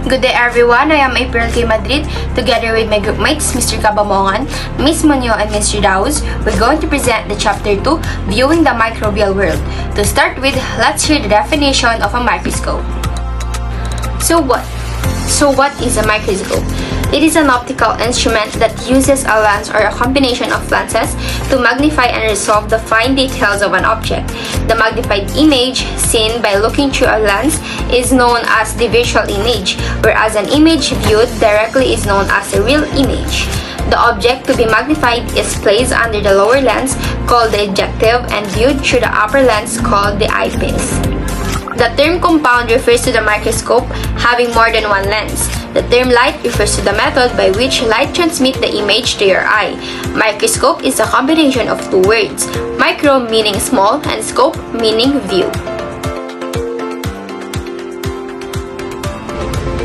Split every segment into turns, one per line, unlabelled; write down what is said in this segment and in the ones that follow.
Good day everyone, I am April K. Madrid. Together with my group mates, Mr. Cabamongan, Ms. Monyo, and Mr. Daus, we're going to present the Chapter 2, Viewing the Microbial World. To start with, let's hear the definition of a microscope. So what is a microscope? It is an optical instrument that uses a lens or a combination of lenses to magnify and resolve the fine details of an object. The magnified image seen by looking through a lens is known as the visual image, whereas an image viewed directly is known as a real image. The object to be magnified is placed under the lower lens called the objective and viewed through the upper lens called the eyepiece. The term compound refers to the microscope having more than one lens. The term light refers to the method by which light transmits the image to your eye. Microscope is a combination of two words, micro meaning small and scope meaning view.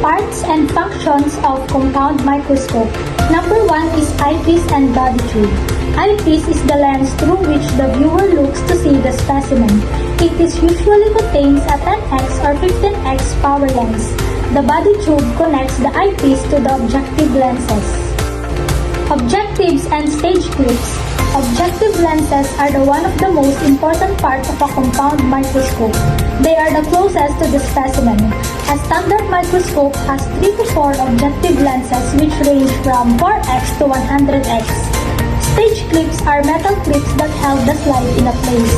Parts and functions of compound microscope. Number 1 is eyepiece and body tube. Eyepiece is the lens through which the viewer looks to see the specimen. It is usually contains a 10x or 15x power lens. The body tube connects the eyepiece to the objective lenses. Objectives and stage clips. Objective lenses are one of the most important parts of a compound microscope. They are the closest to the specimen. A standard microscope has 3 to 4 objective lenses which range from 4x to 100x. Stage clips are metal clips that held the slide in a place.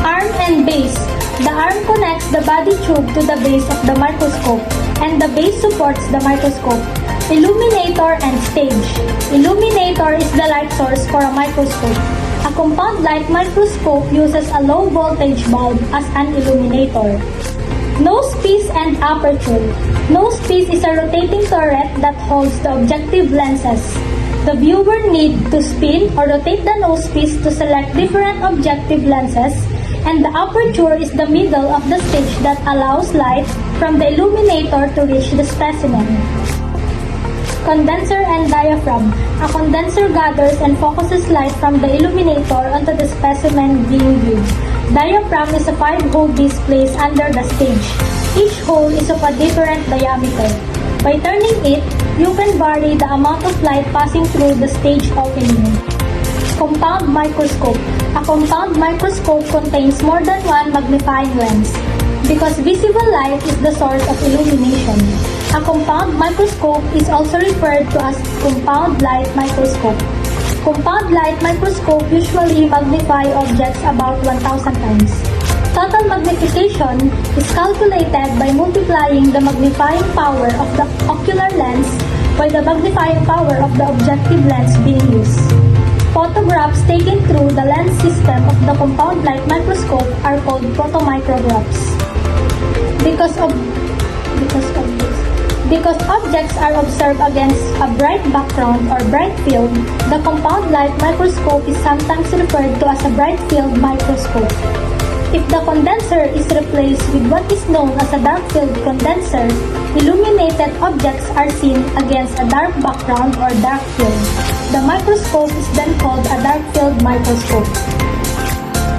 Arm and base. The arm connects the body tube to the base of the microscope, and the base supports the microscope. Illuminator and stage. Illuminator is the light source for a microscope. A compound light microscope uses a low voltage bulb as an illuminator. Nosepiece and aperture. Nosepiece is a rotating turret that holds the objective lenses. The viewer needs to spin or rotate the nosepiece to select different objective lenses, and the aperture is the middle of the stage that allows light from the illuminator to reach the specimen. Condenser and diaphragm. A condenser gathers and focuses light from the illuminator onto the specimen being viewed. Diaphragm is a 5-hole disc placed under the stage. Each hole is of a different diameter. By turning it, you can vary the amount of light passing through the stage opening. Compound microscope. A compound microscope contains more than one magnifying lens, because visible light is the source of illumination. A compound microscope is also referred to as compound light microscope. Compound light microscope usually magnify objects about 1,000 times. Total magnification is calculated by multiplying the magnifying power of the ocular lens by the magnifying power of the objective lens being used. Photographs taken through the lens system of the compound light microscope are called photomicrographs. Because objects are observed against a bright background or bright field, the compound light microscope is sometimes referred to as a bright field microscope. If the condenser is replaced with what is known as a dark field condenser, illuminated objects are seen against a dark background or dark field. The microscope is then called a dark field microscope.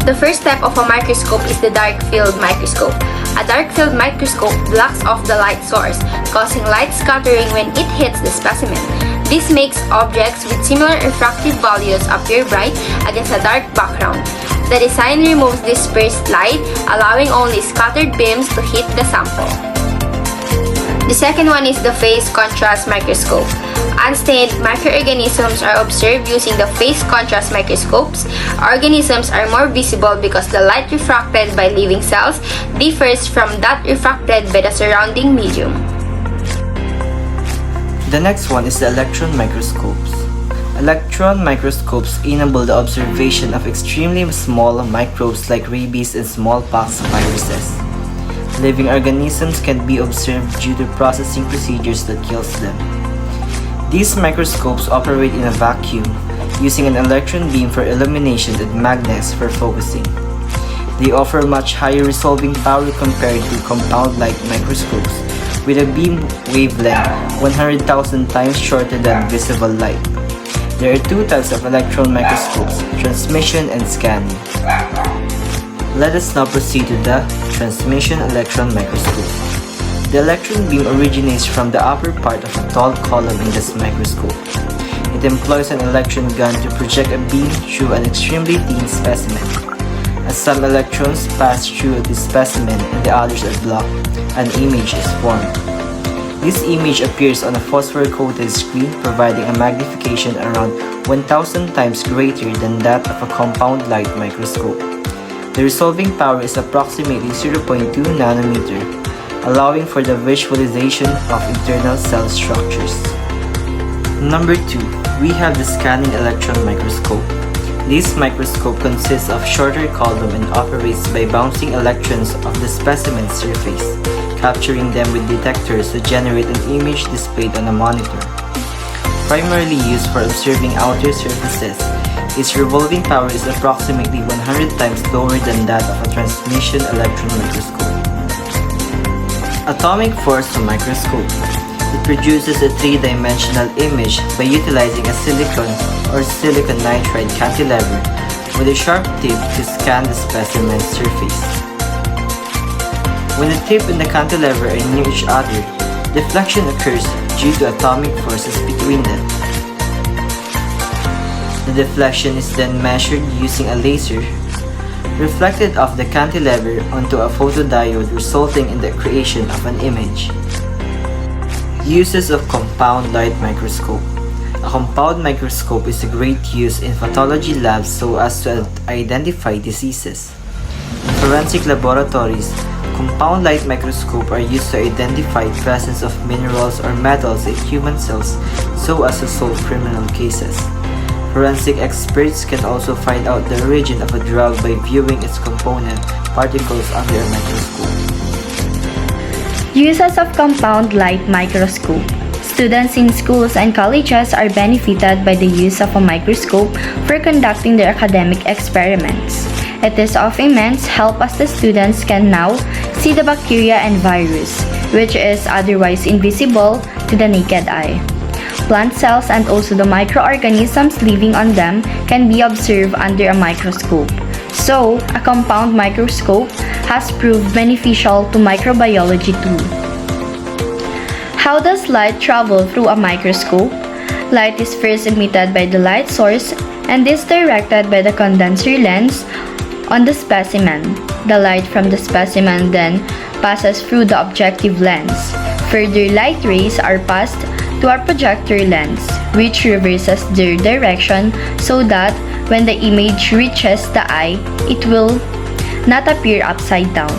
The first step of a microscope is the dark field microscope. A dark field microscope blocks off the light source, causing light scattering when it hits the specimen. This makes objects with similar refractive values appear bright against a dark background. The design removes dispersed light, allowing only scattered beams to hit the sample. The second one is the phase contrast microscope. Unstained microorganisms are observed using the phase contrast microscopes. Organisms are more visible because the light refracted by living cells differs from that refracted by the surrounding medium.
The next one is the electron microscopes. Electron microscopes enable the observation of extremely small microbes like rabies and smallpox viruses. Living organisms can be observed due to processing procedures that kills them. These microscopes operate in a vacuum, using an electron beam for illumination and magnets for focusing. They offer much higher resolving power compared to compound light microscopes, with a beam wavelength 100,000 times shorter than visible light. There are 2 types of electron microscopes, transmission and scanning. Let us now proceed to the transmission electron microscope. The electron beam originates from the upper part of a tall column in this microscope. It employs an electron gun to project a beam through an extremely thin specimen. As some electrons pass through the specimen and the others are blocked, an image is formed. This image appears on a phosphor-coated screen, providing a magnification around 1,000 times greater than that of a compound light microscope. The resolving power is approximately 0.2 nanometer, allowing for the visualization of internal cell structures. Number 2, we have the scanning electron microscope. This microscope consists of shorter column and operates by bouncing electrons off the specimen's surface, capturing them with detectors to generate an image displayed on a monitor. Primarily used for observing outer surfaces, its revolving power is approximately 100 times lower than that of a transmission electron microscope. Atomic force microscope. It produces a three-dimensional image by utilizing a silicon or silicon nitride cantilever with a sharp tip to scan the specimen's surface. When the tip and the cantilever are near each other, deflection occurs due to atomic forces between them. The deflection is then measured using a laser, reflected off the cantilever onto a photodiode, resulting in the creation of an image. Uses of compound light microscope. A compound microscope is a great use in pathology labs so as to identify diseases. In forensic laboratories, compound light microscopes are used to identify presence of minerals or metals in human cells so as to solve criminal cases. Forensic experts can also find out the origin of a drug by viewing its component particles under a microscope.
Uses of compound light microscope. Students in schools and colleges are benefited by the use of a microscope for conducting their academic experiments. It is of immense help as the students can now see the bacteria and virus, which is otherwise invisible to the naked eye. Plant cells and also the microorganisms living on them can be observed under a microscope. So, a compound microscope has proved beneficial to microbiology too. How does light travel through a microscope? Light is first emitted by the light source and is directed by the condenser lens on the specimen. The light from the specimen then passes through the objective lens. Further light rays are passed to our projector lens, which reverses their direction so that when the image reaches the eye, it will not appear upside down.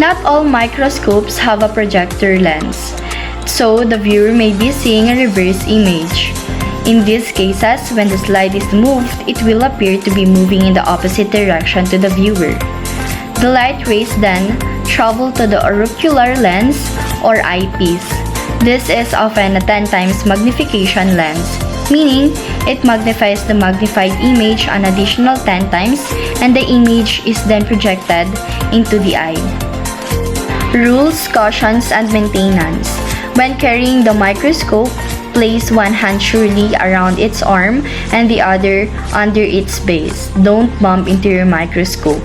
Not all microscopes have a projector lens, so the viewer may be seeing a reverse image. In these cases, when the slide is moved, it will appear to be moving in the opposite direction to the viewer. The light rays then travel to the auricular lens or eyepiece. This is often a 10 times magnification lens, meaning it magnifies the magnified image an additional 10 times and the image is then projected into the eye. Rules, cautions, and maintenance. When carrying the microscope, place one hand surely around its arm and the other under its base. Don't bump into your microscope.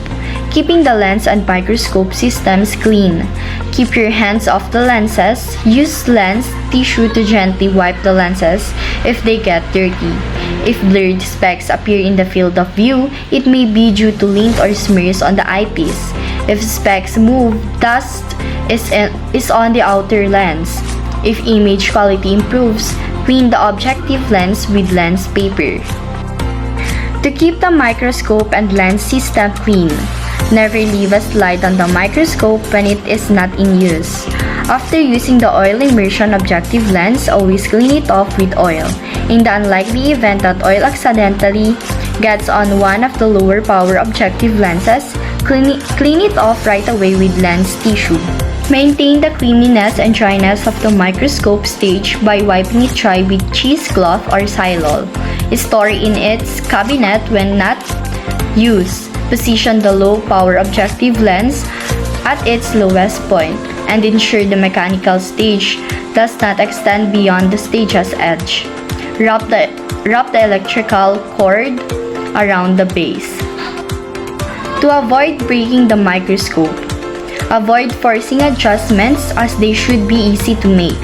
Keeping the lens and microscope systems clean. Keep your hands off the lenses. Use lens tissue to gently wipe the lenses if they get dirty. If blurred specks appear in the field of view, it may be due to lint or smears on the eyepiece. If specks move, dust is on the outer lens. If image quality improves, clean the objective lens with lens paper. To keep the microscope and lens system clean, never leave a slide on the microscope when it is not in use. After using the oil immersion objective lens, always clean it off with oil. In the unlikely event that oil accidentally gets on one of the lower power objective lenses, clean it off right away with lens tissue. Maintain the cleanliness and dryness of the microscope stage by wiping it dry with cheesecloth or Silol. Store in its cabinet when not used. Position the low power objective lens at its lowest point and ensure the mechanical stage does not extend beyond the stage's edge. Wrap the electrical cord around the base. To avoid breaking the microscope, Avoid forcing adjustments as they should be easy to make.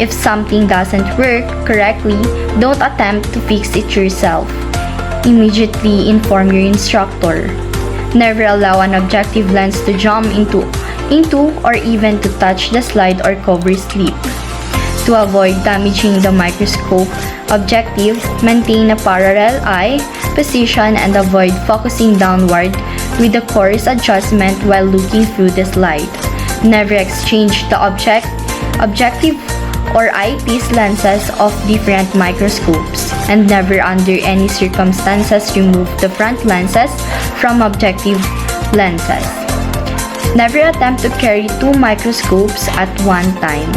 If something doesn't work correctly, don't attempt to fix it yourself. Immediately inform your instructor. Never allow an objective lens to jump into or even to touch the slide or cover slip. To avoid damaging the microscope objective, maintain a parallel eye position and avoid focusing downward with the coarse adjustment while looking through the slide. Never exchange the objective or eyepiece lenses of different microscopes, and never under any circumstances remove the front lenses from objective lenses. Never attempt to carry two microscopes at one time.